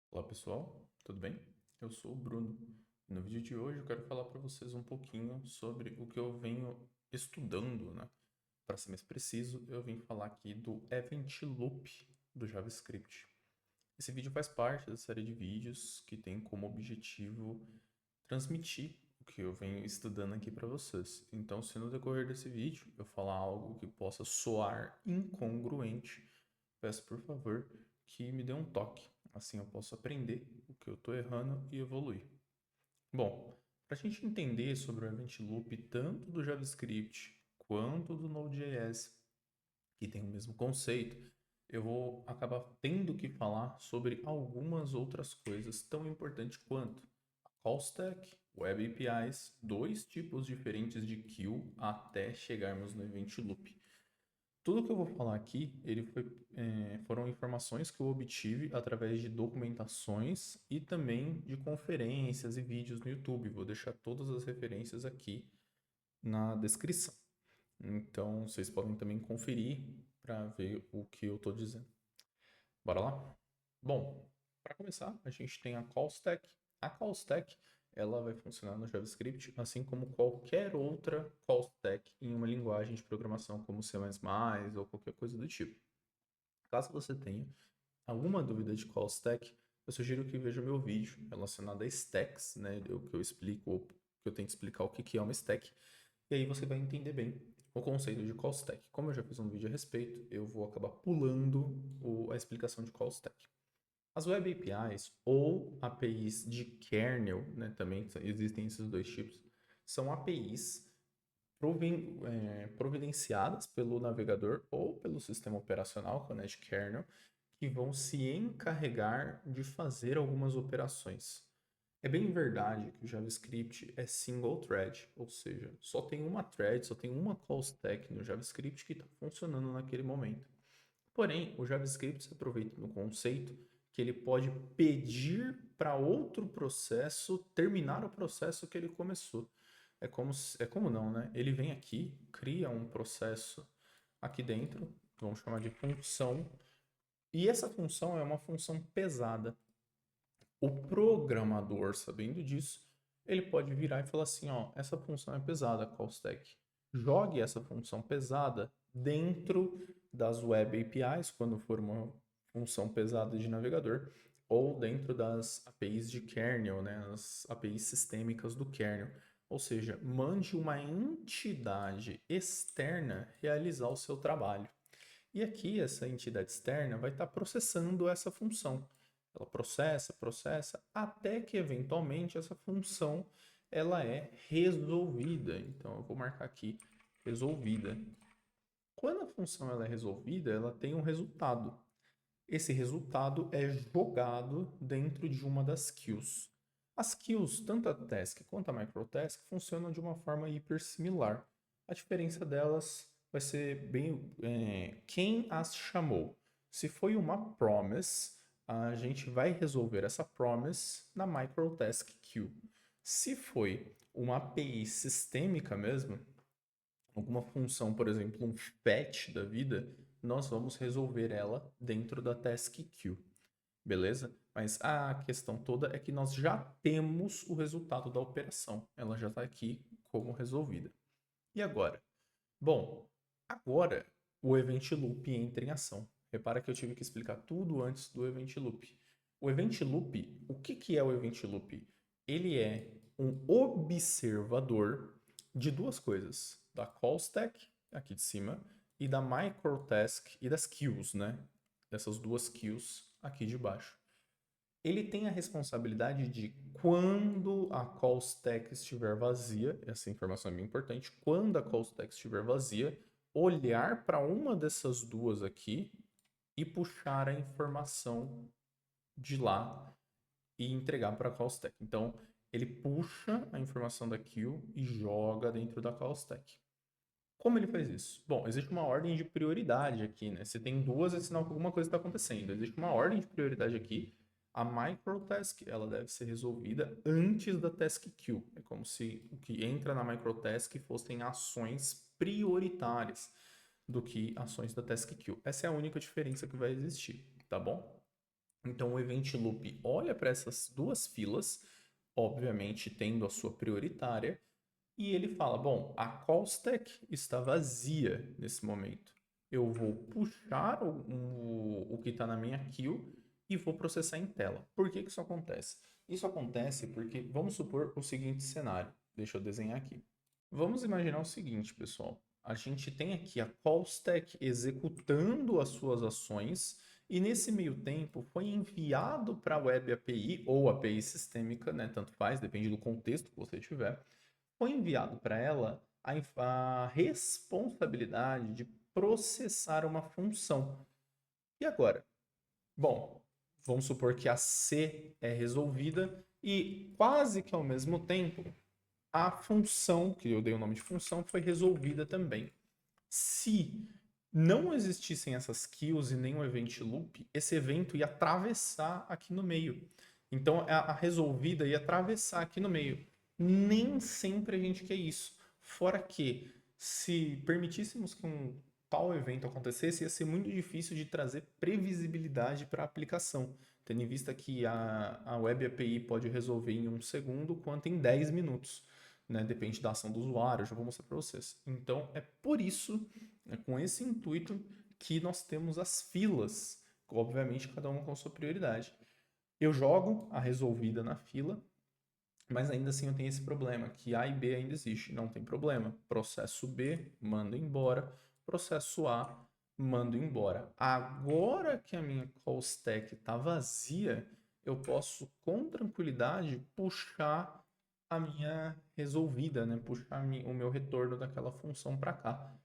Olá pessoal, tudo bem? Eu sou o Bruno. No vídeo de hoje eu quero falar para vocês um pouquinho sobre o que eu venho estudando, né? Para ser mais preciso, eu vim falar aqui do Event Loop do JavaScript. Esse vídeo faz parte da série de vídeos que tem como objetivo transmitir o que eu venho estudando aqui para vocês. Então, se no decorrer desse vídeo eu falar algo que possa soar incongruente, peço por favor que me dê um toque. Assim eu posso aprender o que eu estou errando e evoluir. Bom, para a gente entender sobre o Event Loop tanto do JavaScript quanto do Node.js, que tem o mesmo conceito, eu vou acabar tendo que falar sobre algumas outras coisas tão importantes quanto a call stack, web APIs, dois tipos diferentes de queue até chegarmos no Event Loop. Tudo que eu vou falar aqui, foram informações que eu obtive através de documentações e também de conferências e vídeos no YouTube. Vou deixar todas as referências aqui na descrição. Então, vocês podem também conferir para ver o que eu estou dizendo. Bora lá? Bom, para começar, a gente tem a call stack. A call stack, ela vai funcionar no JavaScript, assim como qualquer outra call stack em uma linguagem de programação como C++ ou qualquer coisa do tipo. Caso você tenha alguma dúvida de call stack, eu sugiro que veja o meu vídeo relacionado a stacks, né, que eu explico, que eu tento explicar o que é uma stack, e aí você vai entender bem o conceito de call stack. Como eu já fiz um vídeo a respeito, eu vou acabar pulando a explicação de call stack. As Web APIs ou APIs de kernel, né, também existem esses dois tipos, são APIs providenciadas pelo navegador ou pelo sistema operacional, que é o kernel, que vão se encarregar de fazer algumas operações. É bem verdade que o JavaScript é single thread, ou seja, só tem uma thread, só tem uma call stack no JavaScript que está funcionando naquele momento. Porém, o JavaScript se aproveita do conceito que ele pode pedir para outro processo terminar o processo que ele começou. É como não, né? Ele vem aqui, cria um processo aqui dentro, vamos chamar de função, e essa função é uma função pesada. O programador, sabendo disso, ele pode virar e falar assim, ó, essa função é pesada, call stack. Jogue essa função pesada dentro das web APIs, quando for uma função pesada de navegador, ou dentro das APIs de kernel, né, as APIs sistêmicas do kernel. Ou seja, mande uma entidade externa realizar o seu trabalho. E aqui essa entidade externa vai estar processando essa função. Ela processa, processa, até que eventualmente essa função ela é resolvida. Então eu vou marcar aqui resolvida. Quando a função ela é resolvida, ela tem um resultado. Esse resultado é jogado dentro de uma das queues. As queues, tanto a task quanto a microtask, funcionam de uma forma hiper similar. A diferença delas vai ser bem quem as chamou. Se foi uma promise, a gente vai resolver essa promise na microtask queue. Se foi uma API sistêmica mesmo, alguma função, por exemplo, um fetch da vida, nós vamos resolver ela dentro da task queue, beleza? Mas a questão toda é que nós já temos o resultado da operação, ela já está aqui como resolvida. E agora? Bom, agora o Event Loop entra em ação. Repara que eu tive que explicar tudo antes do Event Loop. O Event Loop, o que é o Event Loop? Ele é um observador de duas coisas, da call stack, aqui de cima, e da microtask e das queues, né? Dessas duas queues aqui de baixo. Ele tem a responsabilidade de, quando a call stack estiver vazia, essa informação é bem importante, quando a call stack estiver vazia, olhar para uma dessas duas aqui e puxar a informação de lá e entregar para a call stack. Então, ele puxa a informação da queue e joga dentro da call stack. Como ele faz isso? Bom, existe uma ordem de prioridade aqui, né? Se tem duas, é sinal que alguma coisa está acontecendo. Existe uma ordem de prioridade aqui. A microtask, ela deve ser resolvida antes da task queue. É como se o que entra na microtask fossem ações prioritárias do que ações da task queue. Essa é a única diferença que vai existir, tá bom? Então, o event loop olha para essas duas filas, obviamente tendo a sua prioritária, e ele fala: bom, a call stack está vazia nesse momento. Eu vou puxar o que está na minha queue e vou processar em tela. Por que que isso acontece? Isso acontece porque, vamos supor o seguinte cenário. Deixa eu desenhar aqui. Vamos imaginar o seguinte, pessoal. A gente tem aqui a call stack executando as suas ações e nesse meio tempo foi enviado para a Web API ou API sistêmica, né? Tanto faz, depende do contexto que você tiver. Foi enviado para ela a responsabilidade de processar uma função. E agora? Bom, vamos supor que a C é resolvida e quase que ao mesmo tempo a função, que eu dei o nome de função, foi resolvida também. Se não existissem essas queues e nem o event loop, esse evento ia atravessar aqui no meio. Então a resolvida ia atravessar aqui no meio. Nem sempre a gente quer isso. Fora que, se permitíssemos que um tal evento acontecesse, ia ser muito difícil de trazer previsibilidade para a aplicação, tendo em vista que a Web API pode resolver em 1 segundo, quanto em 10 minutos. Né? Depende da ação do usuário, eu já vou mostrar para vocês. Então, é por isso, né, com esse intuito, que nós temos as filas, obviamente cada uma com sua prioridade. Eu jogo a resolvida na fila, mas ainda assim eu tenho esse problema, que A e B ainda existe, não tem problema. Processo B, mando embora. Processo A, mando embora. Agora que a minha call stack está vazia, eu posso com tranquilidade puxar a minha resolvida, né? Puxar o meu retorno daquela função para cá.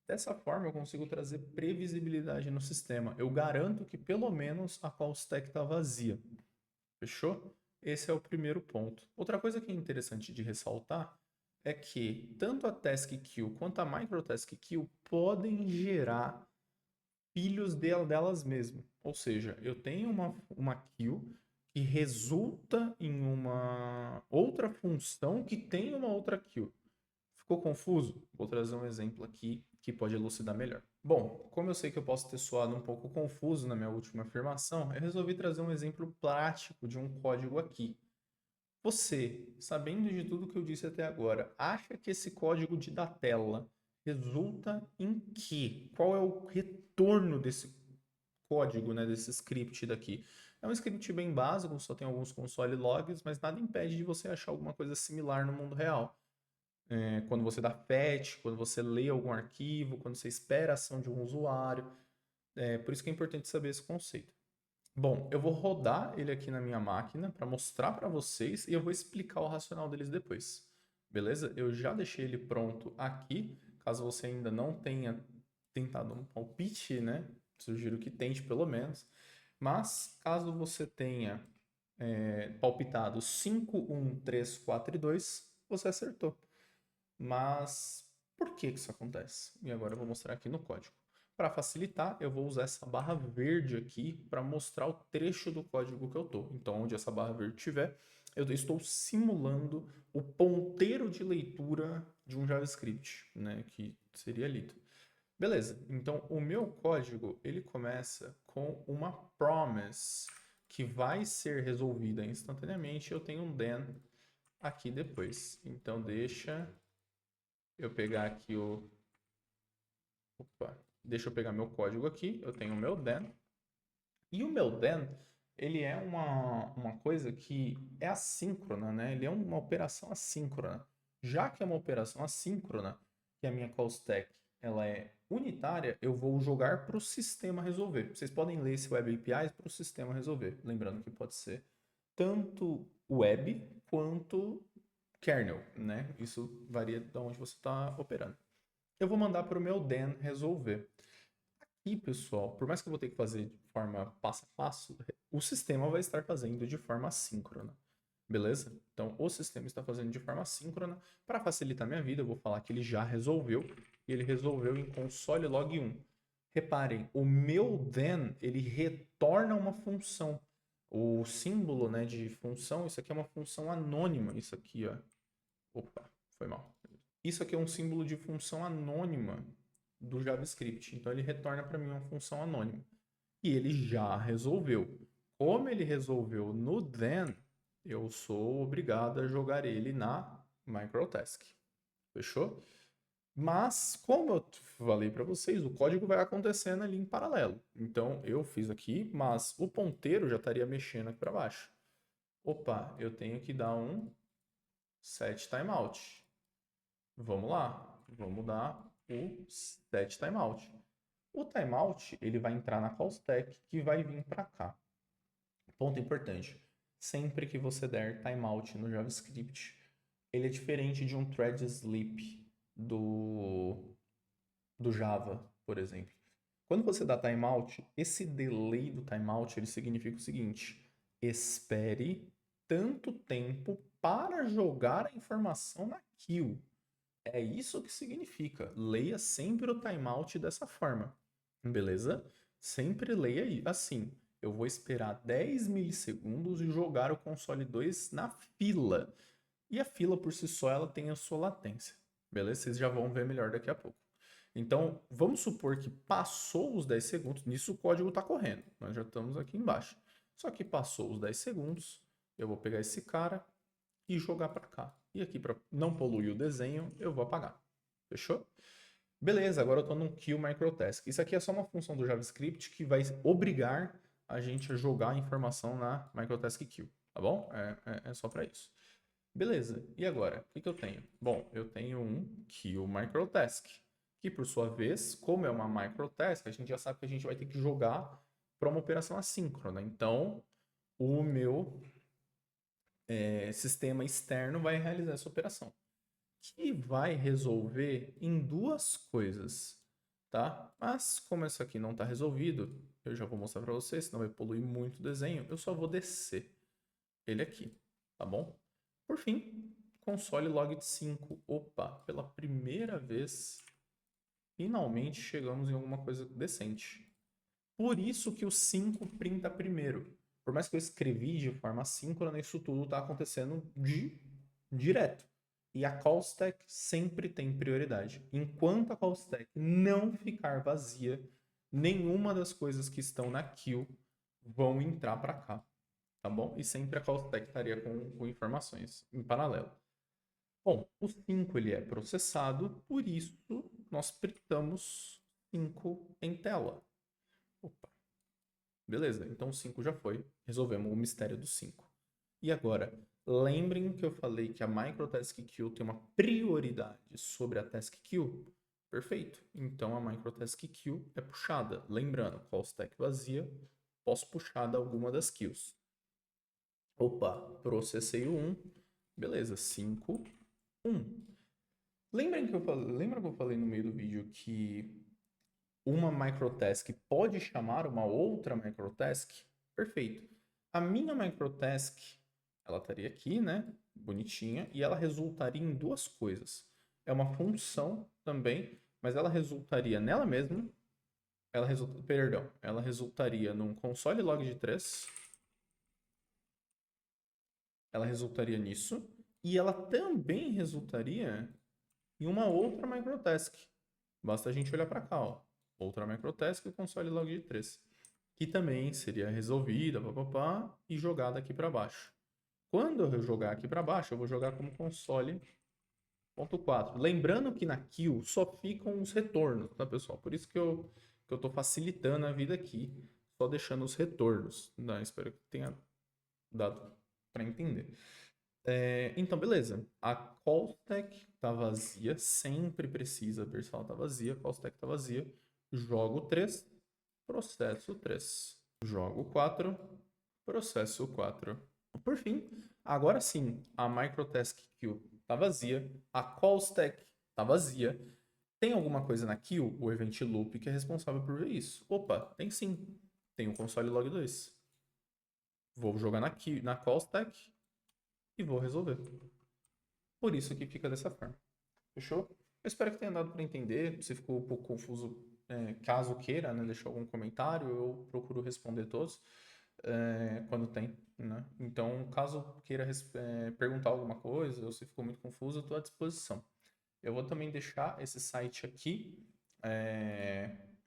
Dessa forma, eu consigo trazer previsibilidade no sistema. Eu garanto que pelo menos a call stack está vazia. Fechou? Esse é o primeiro ponto. Outra coisa que é interessante de ressaltar é que tanto a task queue quanto a microtask queue podem gerar filhos delas mesmas. Ou seja, eu tenho uma queue que resulta em uma outra função que tem uma outra queue. Ficou confuso? Vou trazer um exemplo aqui que pode elucidar melhor. Bom, como eu sei que eu posso ter soado um pouco confuso na minha última afirmação, eu resolvi trazer um exemplo prático de um código aqui. Você, sabendo de tudo que eu disse até agora, acha que esse código de da tela resulta em quê? Qual é o retorno desse código, né, desse script daqui? É um script bem básico, só tem alguns console logs, mas nada impede de você achar alguma coisa similar no mundo real. Quando você dá fetch, quando você lê algum arquivo, quando você espera a ação de um usuário. Por isso que é importante saber esse conceito. Bom, eu vou rodar ele aqui na minha máquina para mostrar para vocês e eu vou explicar o racional deles depois. Beleza? Eu já deixei ele pronto aqui, caso você ainda não tenha tentado um palpite, né? Sugiro que tente pelo menos. Mas, caso você tenha palpitado 5, 1, 3, 4 e 2, você acertou. Mas por que isso acontece? E agora eu vou mostrar aqui no código. Para facilitar, eu vou usar essa barra verde aqui para mostrar o trecho do código que eu estou. Então, onde essa barra verde estiver, eu estou simulando o ponteiro de leitura de um JavaScript, né, que seria lido. Beleza, então o meu código ele começa com uma promise que vai ser resolvida instantaneamente. Eu tenho um then aqui depois. Então deixa eu pegar aqui o... Opa, deixa eu pegar meu código aqui. Eu tenho o meu then. E o meu then, ele é uma coisa que é assíncrona, né? Ele é uma operação assíncrona. Já que é uma operação assíncrona, que a minha call stack ela é unitária, eu vou jogar para o sistema resolver. Vocês podem ler esse Web APIs para o sistema resolver. Lembrando que pode ser tanto web quanto kernel, né? Isso varia de onde você está operando. Eu vou mandar para o meu den resolver. Aqui, pessoal, por mais que eu vou ter que fazer de forma passo a passo, o sistema vai estar fazendo de forma assíncrona. Beleza? Então, o sistema está fazendo de forma assíncrona. Para facilitar minha vida, eu vou falar que ele já resolveu. E ele resolveu em console log 1. Reparem, o meu then, ele retorna uma função. O símbolo, né, de função, isso aqui é uma função anônima. Isso aqui, ó. Opa, foi mal. Isso aqui é um símbolo de função anônima do JavaScript. Então ele retorna para mim uma função anônima. E ele já resolveu. Como ele resolveu no then, eu sou obrigado a jogar ele na microtask. Fechou? Mas, como eu falei para vocês, o código vai acontecendo ali em paralelo. Então, eu fiz aqui, mas o ponteiro já estaria mexendo aqui para baixo. Opa, eu tenho que dar um set timeout. Vamos lá, vamos dar o set timeout. O timeout, ele vai entrar na call stack que vai vir para cá. Ponto importante. Sempre que você der timeout no JavaScript, ele é diferente de um thread sleep do Java, por exemplo. Quando você dá timeout, esse delay do timeout ele significa o seguinte: espere tanto tempo para jogar a informação na queue. É isso que significa. Leia sempre o timeout dessa forma. Beleza? Sempre leia assim. Eu vou esperar 10 milissegundos e jogar o console 2 na fila. E a fila por si só ela tem a sua latência. Beleza? Vocês já vão ver melhor daqui a pouco. Então, vamos supor que passou os 10 segundos. Nisso o código está correndo. Nós já estamos aqui embaixo. Só que passou os 10 segundos. Eu vou pegar esse cara e jogar para cá. E aqui, para não poluir o desenho, eu vou apagar. Fechou? Beleza, agora eu estou num kill microtask. Isso aqui é só uma função do JavaScript que vai obrigar a gente a jogar a informação na microtask kill. Tá bom? É só para isso. Beleza, e agora? O que eu tenho? Bom, eu tenho um kill microtask, que por sua vez, como é uma microtask, a gente já sabe que a gente vai ter que jogar para uma operação assíncrona. Então, o meu sistema externo vai realizar essa operação, que vai resolver em duas coisas, tá? Mas como isso aqui não está resolvido, eu já vou mostrar para vocês, senão vai poluir muito o desenho, eu só vou descer ele aqui, tá bom? Por fim, console log de 5. Opa, pela primeira vez, finalmente chegamos em alguma coisa decente. Por isso que o 5 printa primeiro. Por mais que eu escrevi de forma assíncrona, isso tudo está acontecendo direto. E a call stack sempre tem prioridade. Enquanto a call stack não ficar vazia, nenhuma das coisas que estão na queue vão entrar para cá. Tá bom? E sempre a call stack estaria com informações em paralelo. Bom, o 5 ele é processado, por isso nós printamos 5 em tela. Opa. Beleza, então o 5 já foi. Resolvemos o mistério do 5. E agora, lembrem que eu falei que a microtask queue tem uma prioridade sobre a task queue? Perfeito. Então a microtask queue é puxada. Lembrando, call stack vazia, posso puxar de alguma das queues. Opa, processei o 1. Beleza, 5, 1. Lembra que eu falei no meio do vídeo que uma microtask pode chamar uma outra microtask? Perfeito. A minha microtask, ela estaria aqui, né? Bonitinha. E ela resultaria em duas coisas. É uma função também, mas ela resultaria nela mesma. Ela resultaria num console log de 3. Ela resultaria nisso. E ela também resultaria em uma outra microtask. Basta a gente olhar para cá, ó. Outra microtask e console log de 3. Que também seria resolvida, papapá, e jogada aqui para baixo. Quando eu jogar aqui para baixo, eu vou jogar como console.4. Lembrando que na queue só ficam os retornos, tá, pessoal? Por isso que eu estou facilitando a vida aqui, só deixando os retornos. Né? Espero que tenha dado para entender. Então, beleza. A call stack tá vazia, sempre precisa ver se ela tá vazia. Call stack tá vazia. Jogo 3, processo 3. Jogo 4, processo 4. Por fim, agora sim, a microtask queue tá vazia, a call stack tá vazia. Tem alguma coisa na queue, o event loop, que é responsável por ver isso? Opa, tem sim. Tem o console log 2. Vou jogar na call stack e vou resolver. Por isso que fica dessa forma. Fechou? Eu espero que tenha dado para entender. Se ficou um pouco confuso, caso queira, né, deixar algum comentário, eu procuro responder todos quando tem. Né? Então, caso queira perguntar alguma coisa ou se ficou muito confuso, eu estou à disposição. Eu vou também deixar esse site aqui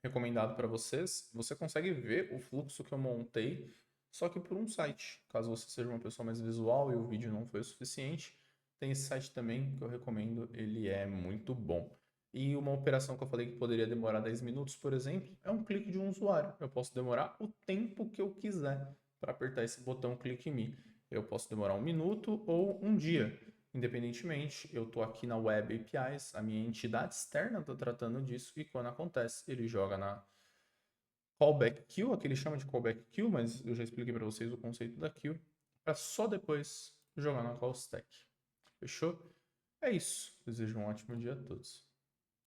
recomendado para vocês. Você consegue ver o fluxo que eu montei só que por um site. Caso você seja uma pessoa mais visual e o vídeo não foi o suficiente, tem esse site também que eu recomendo, ele é muito bom. E uma operação que eu falei que poderia demorar 10 minutos, por exemplo, é um clique de um usuário. Eu posso demorar o tempo que eu quiser para apertar esse botão clique em mim. Eu posso demorar 1 minuto ou um dia. Independentemente, eu estou aqui na Web APIs, a minha entidade externa está tratando disso e quando acontece, ele joga na callback queue, aqui ele chama de callback queue, mas eu já expliquei para vocês o conceito da queue, para só depois jogar na call stack. Fechou? É isso. Desejo um ótimo dia a todos.